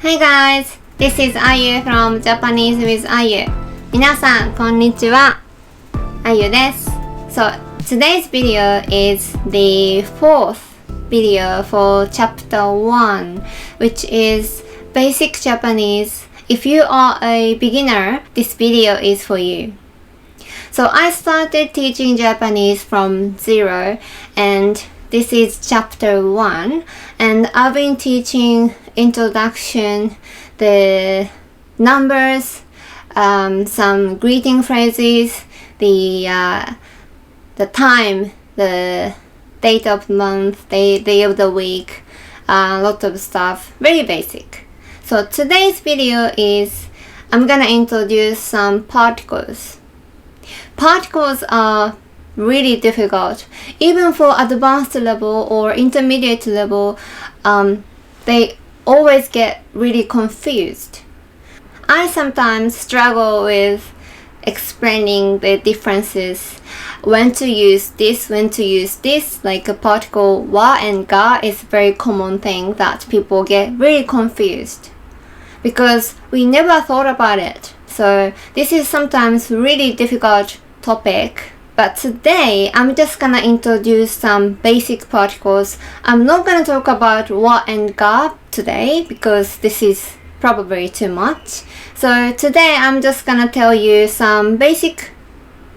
Hi guys, this is Ayu from Japanese with Ayu. 皆さんこんにちは。Ayu です。So today's video is the fourth video for chapter 1, which is basic Japanese. If you are a beginner, this video is for you. So I started teaching Japanese from zero, and this is chapter 1, and I've been teaching introduction, the numbers, some greeting phrases, the time, the date of month, day of the week, a lot of stuff, very basic. So today's video is I'm gonna introduce some particles. Particles are really difficult. Even for advanced level or intermediate level, they always get really confused. I sometimes struggle with explaining the differences, when to use this, when to use this. Like a particle wa and ga is a very common thing that people get really confused because we never thought about it. So this is sometimes really difficult topic. But today, I'm just gonna introduce some basic particles. I'm not gonna talk about wa and ga today because this is probably too much. So today, I'm just gonna tell you some basic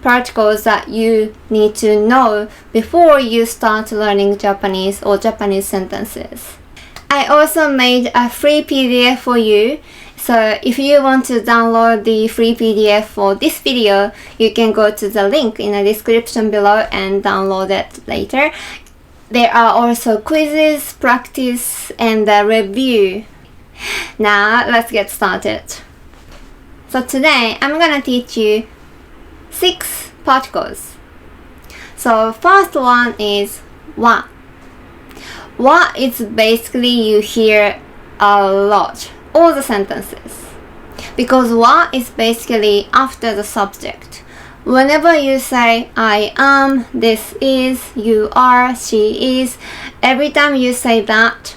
particles that you need to know before you start learning Japanese or Japanese sentences. I also made a free PDF for you. So if you want to download the free PDF for this video, you can go to the link in the description below and download it later. There are also quizzes, practice, and a review. Now let's get started. So today I'm gonna teach you 6 particles. So first one is wa. Wa is basically you hear a lot. All the sentences, because wa is basically after the subject. Whenever you say I am, this is, you are, she is, every time you say that,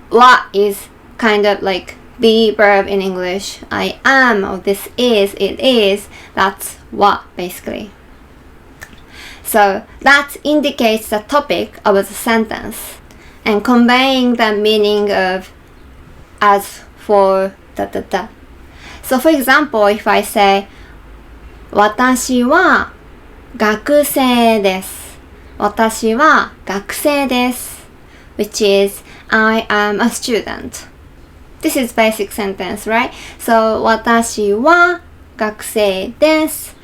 wa is kind of like be verb in English. I am, or this is, it is, that's wa basically. So that indicates the topic of the sentence and conveying the meaning of as for da da da. So for example, if I say 私は学生です。私は学生です。which is I am a student. This is basic sentence, right? So 私は学生です。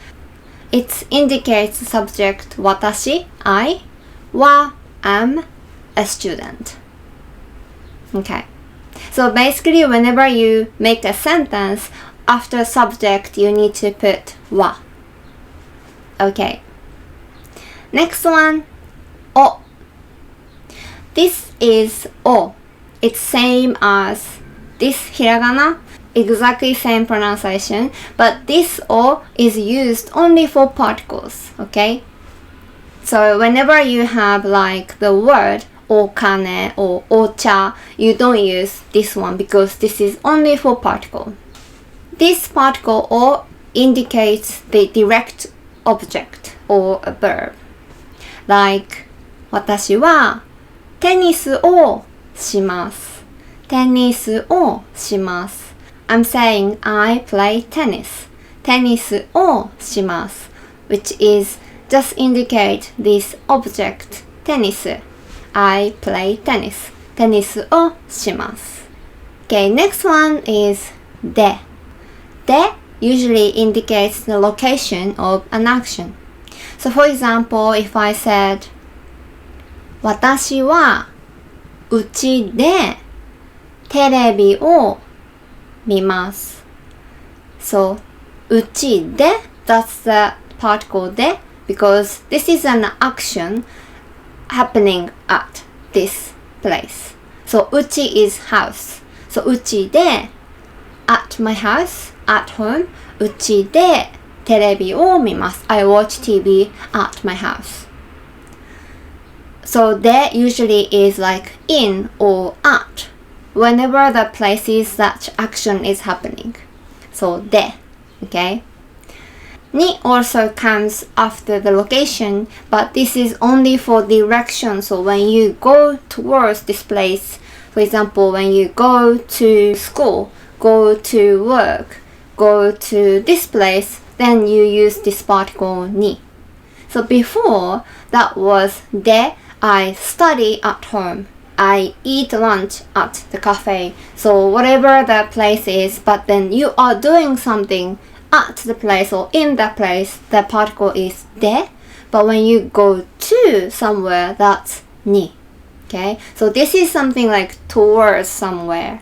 It indicates subject 私 I は am a student. Okay. So basically, whenever you make a sentence, after subject, you need to put wa. Okay. Next one, o. This is o. It's same as this hiragana, exactly same pronunciation, but this o is used only for particles, okay? So whenever you have like the word okane or ocha, you don't use this one because this is only for particle. This particle o indicates the direct object or a verb. Like 私はテニスをします。テニスをします。I'm saying I play tennis. テニスをします。which is just indicate this object テニス。I play tennis. テニスをします。Okay, next one is で。で usually indicates the location of an action. So for example, if I said 私はうちでテレビを見ます。So うちで that's the particle で because this is an action happening at this place. So うち is house. So うちで at my house, at home. うちでテレビを見ます。I watch TV at my house. So で usually is like in or at. whenever the places such action is happening. So, で okay? に also comes after the location, but this is only for direction. So when you go towards this place, for example, when you go to school, go to work, go to this place, then you use this particle に. So before, that was で I study at home. I eat lunch at the cafe. So whatever the place is, but then you are doing something at the place or in the place, the particle is で, but when you go to somewhere, that's に. Okay, so this is something like towards somewhere.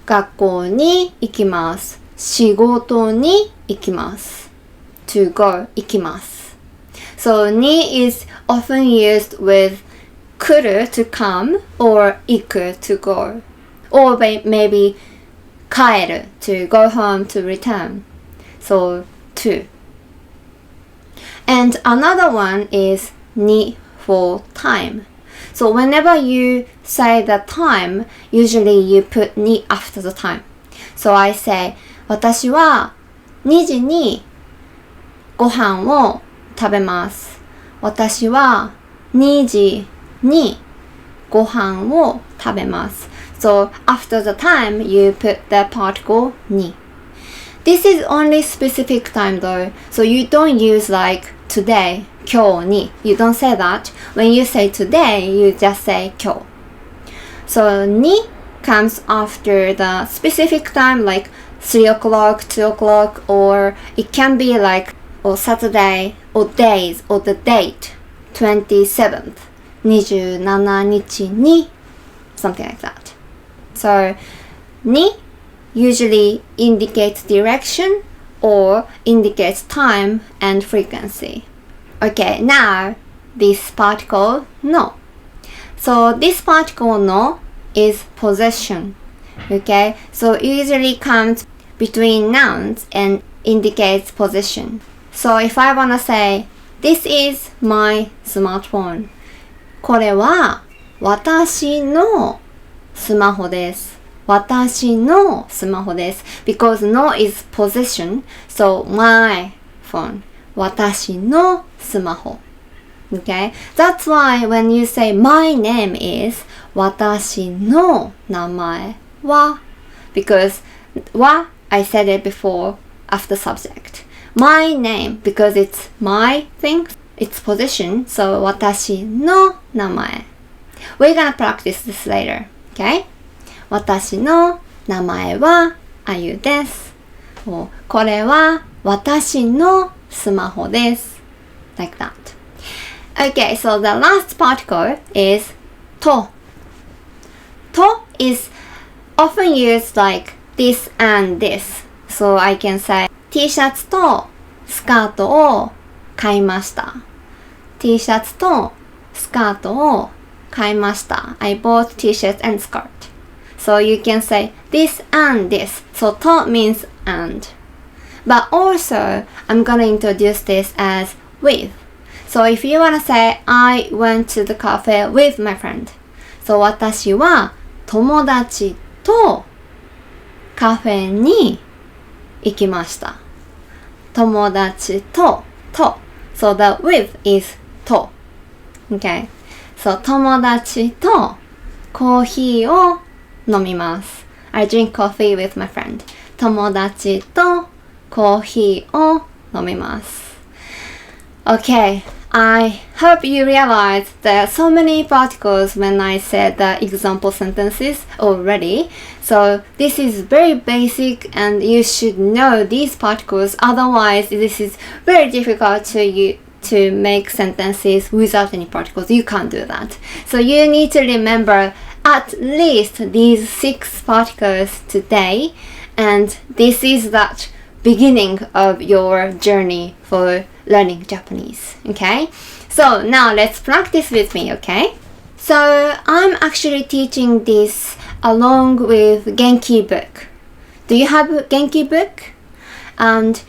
学校に行きます。仕事に行きます。to go 行きます。So に is often used with 来る to come or 行く to go, or maybe 帰る to go home, to return. So, 2. And another one is に for time. So whenever you say the time, usually you put に after the time. So I say, 私は2時にご飯を食べます。私は2時にご飯を食べます。So after the time, you put the particle に. This is only specific time though, so you don't use like today, 今日に. You don't say that. When you say today, you just say 今日. So に comes after the specific time like 3 o'clock, 2 o'clock, or it can be like or Saturday, or days, or the date, 27th, 27日に, something like that. So に usually indicates direction or indicates time and frequency. Okay, now this particle の. So this particle の is possession. Okay, so it usually comes between nouns and indicates possession. So if I wanna say, this is my smartphone. これは私のスマホです。私のスマホです。Because no is possession, so my phone. 私のスマホ. Okay? That's why when you say my name is 私の名前は because は I said it before after subject. My name because it's my thing, it's possession, so 私の名前. We're gonna practice this later, okay? 私の名前はあゆです。これは私のスマホです。Like that. Okay, so the last particle is と。と is often used like this and this. So I can say T シャツとスカートを買いました。T シャツとスカートを買いました。I bought T-shirt and skirt.So you can say this and this. So と means and. But also, I'm gonna introduce this as with. So if you wanna say, I went to the cafe with my friend. So 私は友達とカフェに行きました。友達と So the with is と。Okay. So 友達とコーヒーを飲みます。I drink coffee with my friend. 友達とコーヒーを飲みます。Okay, I hope you realize there are so many particles when I said the example sentences already. So this is very basic and you should know these particles. Otherwise, this is very difficult to make sentences without any particles. You can't do that. So you need to remember at least these 6 particles today, and this is that beginning of your journey for learning Japanese. Okay, so now let's practice with me. Okay, so I'm actually teaching this along with Genki Book. Do you have Genki Book? And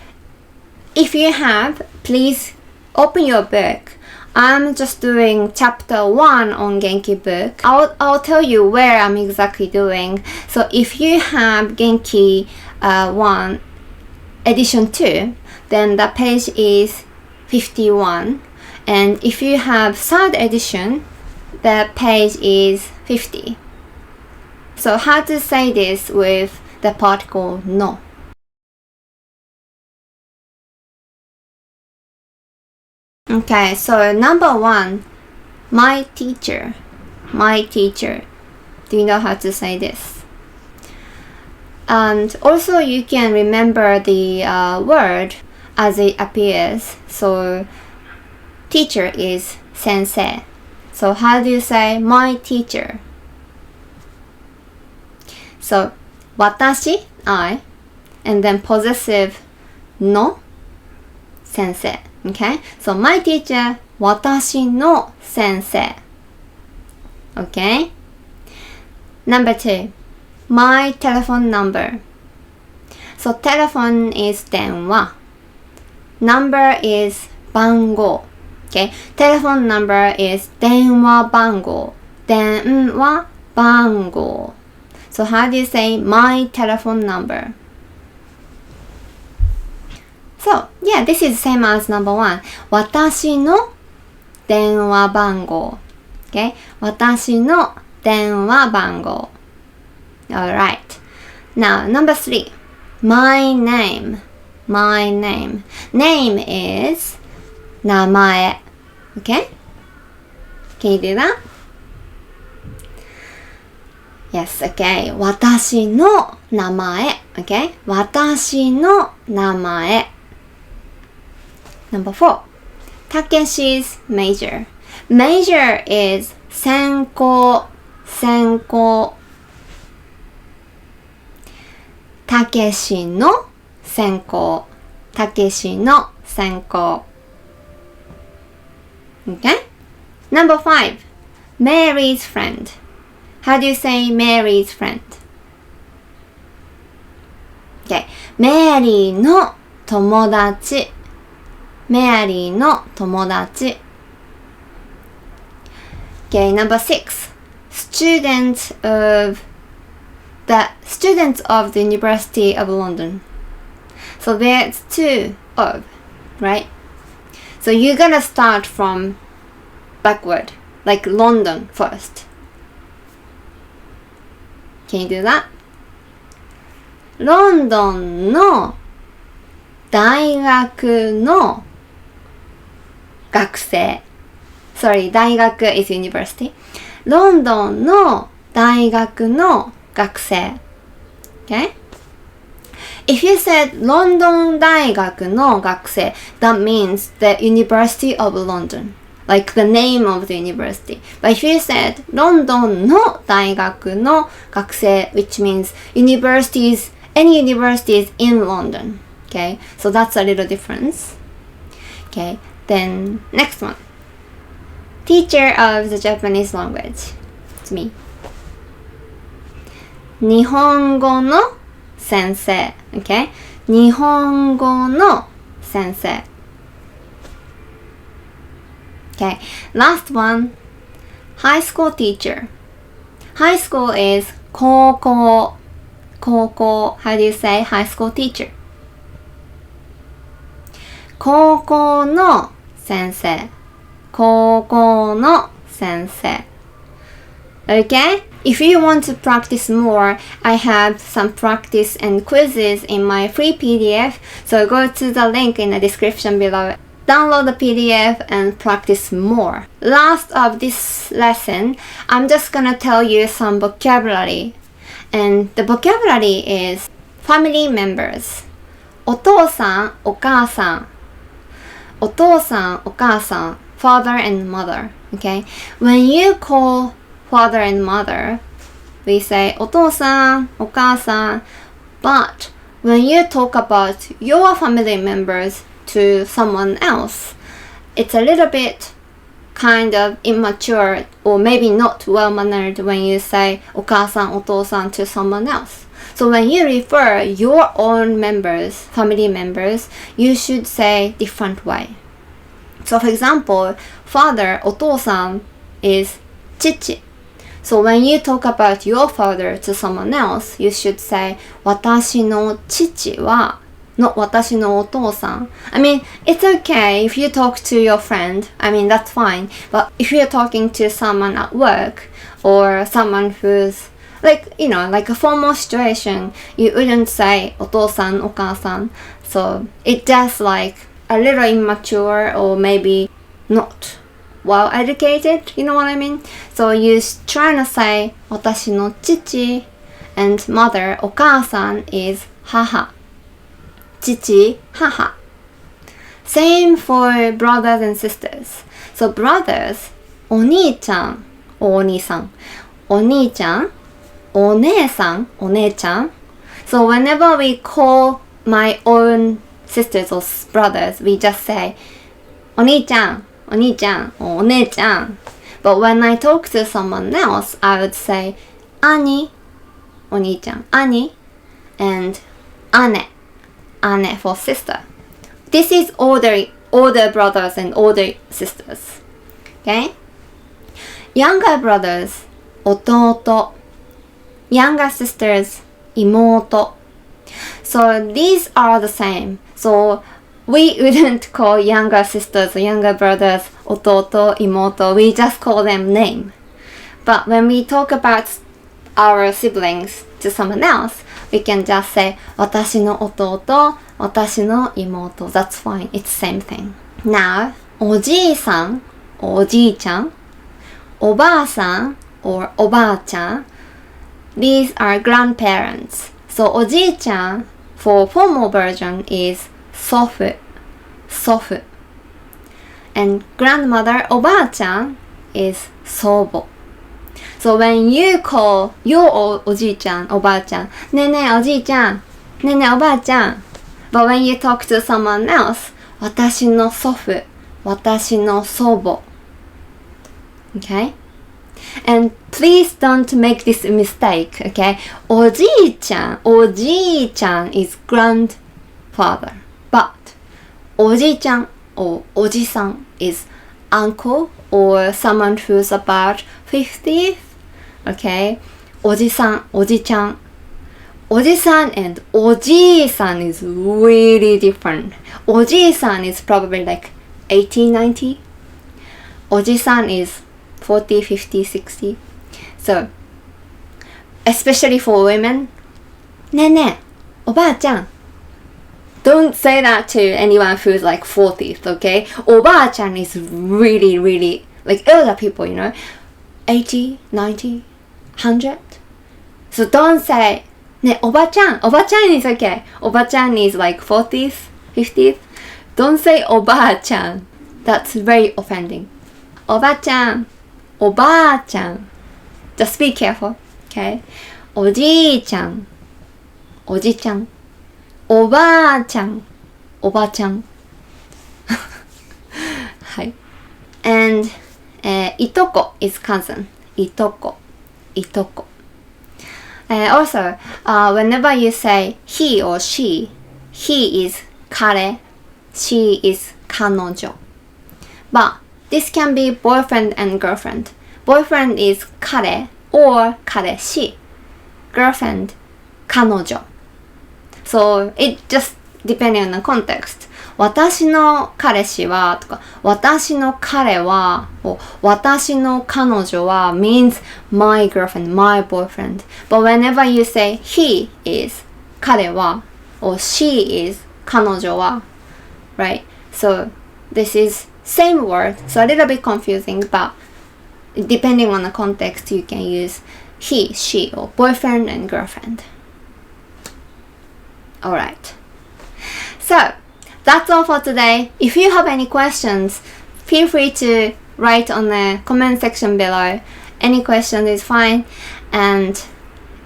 if you have, please open your book. I'm just doing chapter 1 on Genki Book. I'll tell you where I'm exactly doing. So if you have Genki 1 edition 2, then the page is 51. And if you have 3rd edition, the page is 50. So how to say this with the particle no? Okay, so number 1, my teacher. My teacher. Do you know how to say this? And also you can remember the word as it appears. So teacher is sensei. So how do you say my teacher? So watashi, I, and then possessive no, sensei. Okay, so my teacher, watashi no sensei. Okay. Number 2, my telephone number. So telephone is 電話. Number is 番号. Okay, telephone number is 電話番号. 電話番号. So how do you say my telephone number? So, yeah, this is same as number 1. 私の電話番号. Okay? 私の電話番号. Alright. Now, number 3. My name. My name. Name is 名前. Okay? Can you do that? Yes, okay. 私の名前. Okay? 私の名前. Number 4. Takeshi's major. Major is 専攻. 専攻. Takeshiの専攻. Takeshiの専攻. Okay? Number 5. Mary's friend. How do you say Mary's friend? Okay. メリーの友達. メアリーの友達. Okay, number 6. Students of the University of London. So there's 2 of, right? So you're gonna start from backward, like London first. Can you do that? ロンドンの大学の学生. Sorry, 大学 is university. ロンドンの大学の学生. Okay? If you said ロンドン大学の学生, that means the University of London. Like the name of the university. But if you said ロンドンの大学の学生, which means any universities in London. Okay? So that's a little difference. Okay? Then next one. Teacher of the Japanese language. It's me. 日本語の先生. Okay? 日本語の先生. Okay. Last one. High school teacher. High school is 高校. 高校. How do you say high school teacher? 高校の先生. 高校の先生. Okay? If you want to practice more, I have some practice and quizzes in my free PDF, so go to the link in the description below. Download the PDF and practice more. Last of this lesson, I'm just gonna tell you some vocabulary. And the vocabulary is family members. お父さん、お母さん。お父さん、お母さん。Father and mother. Okay? When you call father and mother, we say お父さん、お母さん. But when you talk about your family members to someone else, it's a little bit kind of immature or maybe not well-mannered when you say お母さん、お父さん to someone else. So when you refer your own members, family members, you should say different way. So for example, father, お父さん is 父. So when you talk about your father to someone else, you should say 私の父は not 私のお父さん. I mean, it's okay if you talk to your friend. I mean, that's fine. But if you're talking to someone at work or someone who's like, you know, like a formal situation, you wouldn't say お父さん、お母さん. So it just like a little immature or maybe not well educated, you know what I mean? So you're trying to say 私の父 and mother, お母さん is 母. 父、母. Same for brothers and sisters. So brothers, お兄ちゃん、お兄さん。お兄ちゃん、お姉さん、お姉ちゃん。So whenever we call my own sisters or brothers, we just say お兄ちゃん、お兄ちゃん、お姉ちゃん。But when I talk to someone else, I would say 兄、お兄ちゃん、兄 and 姉、姉 for sister. This is older brothers and older sisters. Okay? Younger brothers, 弟. Younger sisters, 妹. So these are the same. So we wouldn't call younger sisters or younger brothers 弟, 妹. We just call them name. But when we talk about our siblings to someone else, we can just say 私の弟, 私の妹. That's fine. It's same thing. Now, おじいさん, おじいちゃん, おばあさん or おばあちゃん. These are grandparents. So おじいちゃん for formal version is 祖父, 祖父. And grandmother おばあちゃん is 祖母. So when you call your おじいちゃん、おばあちゃん、ねえねえおじいちゃん、ねえねえおばあちゃん。But when you talk to someone else, 私の祖父、私の祖母. Okay? And please don't make this mistake, okay? おじいちゃん is grandfather. But おじいちゃん or おじさん is uncle or someone who's about 50th. Okay? おじさん、おじちゃん。おじさん and おじいさん is really different. おじいさん is probably like 80, 90. おじさん is 40, 50, 60. So, especially for women, ねえねえ、おばあちゃん。Don't say that to anyone who's like 40th, okay? おばあちゃん is really, really, like older people, you know? 80, 90, 100. So don't say, ねえ、おばちゃん is okay. おばちゃん is like 40th, 50th. Don't say おばあちゃん. That's very offending. おばちゃん。おばあちゃん Just be careful, okay? おじいちゃんおじちゃんおばあちゃんおばちゃんはい And いとこ is cousin いとこ Also, whenever you say he or she, he is 彼 she is 彼女 But this can be boyfriend and girlfriend. Boyfriend is 彼 or 彼氏 Girlfriend 彼女 So it just depending on the context. 私の彼氏はとか私の彼は私の彼女は means my girlfriend, my boyfriend. But whenever you say he is 彼は or she is 彼女は right? So this is same word, so a little bit confusing, but depending on the context, you can use he, she, or boyfriend and girlfriend. Alright. So, that's all for today. If you have any questions, feel free to write on the comment section below. Any question is fine. And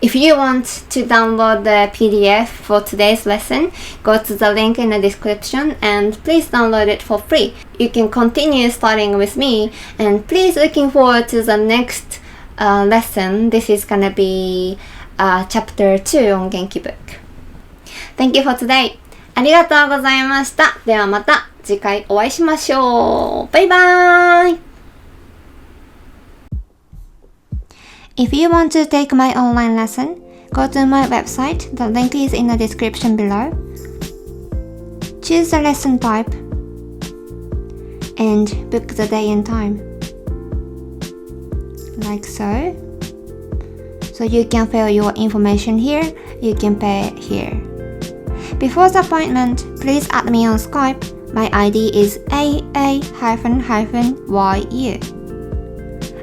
if you want to download the PDF for today's lesson, go to the link in the description and please download it for free. You can continue studying with me and please looking forward to the next lesson. This is gonna be chapter 2 on Genki Book. Thank you for today. ありがとうございました。ではまた次回お会いしましょう。バイバイ。If you want to take my online lesson, go to my website. The link is in the description below. Choose the lesson type and book the day and time. Like so. So you can fill your information here, you can pay here. Before the appointment, please add me on Skype. My ID is AA-YU.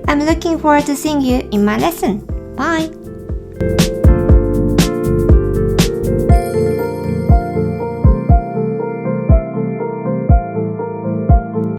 I'm looking forward to seeing you in my lesson. Bye!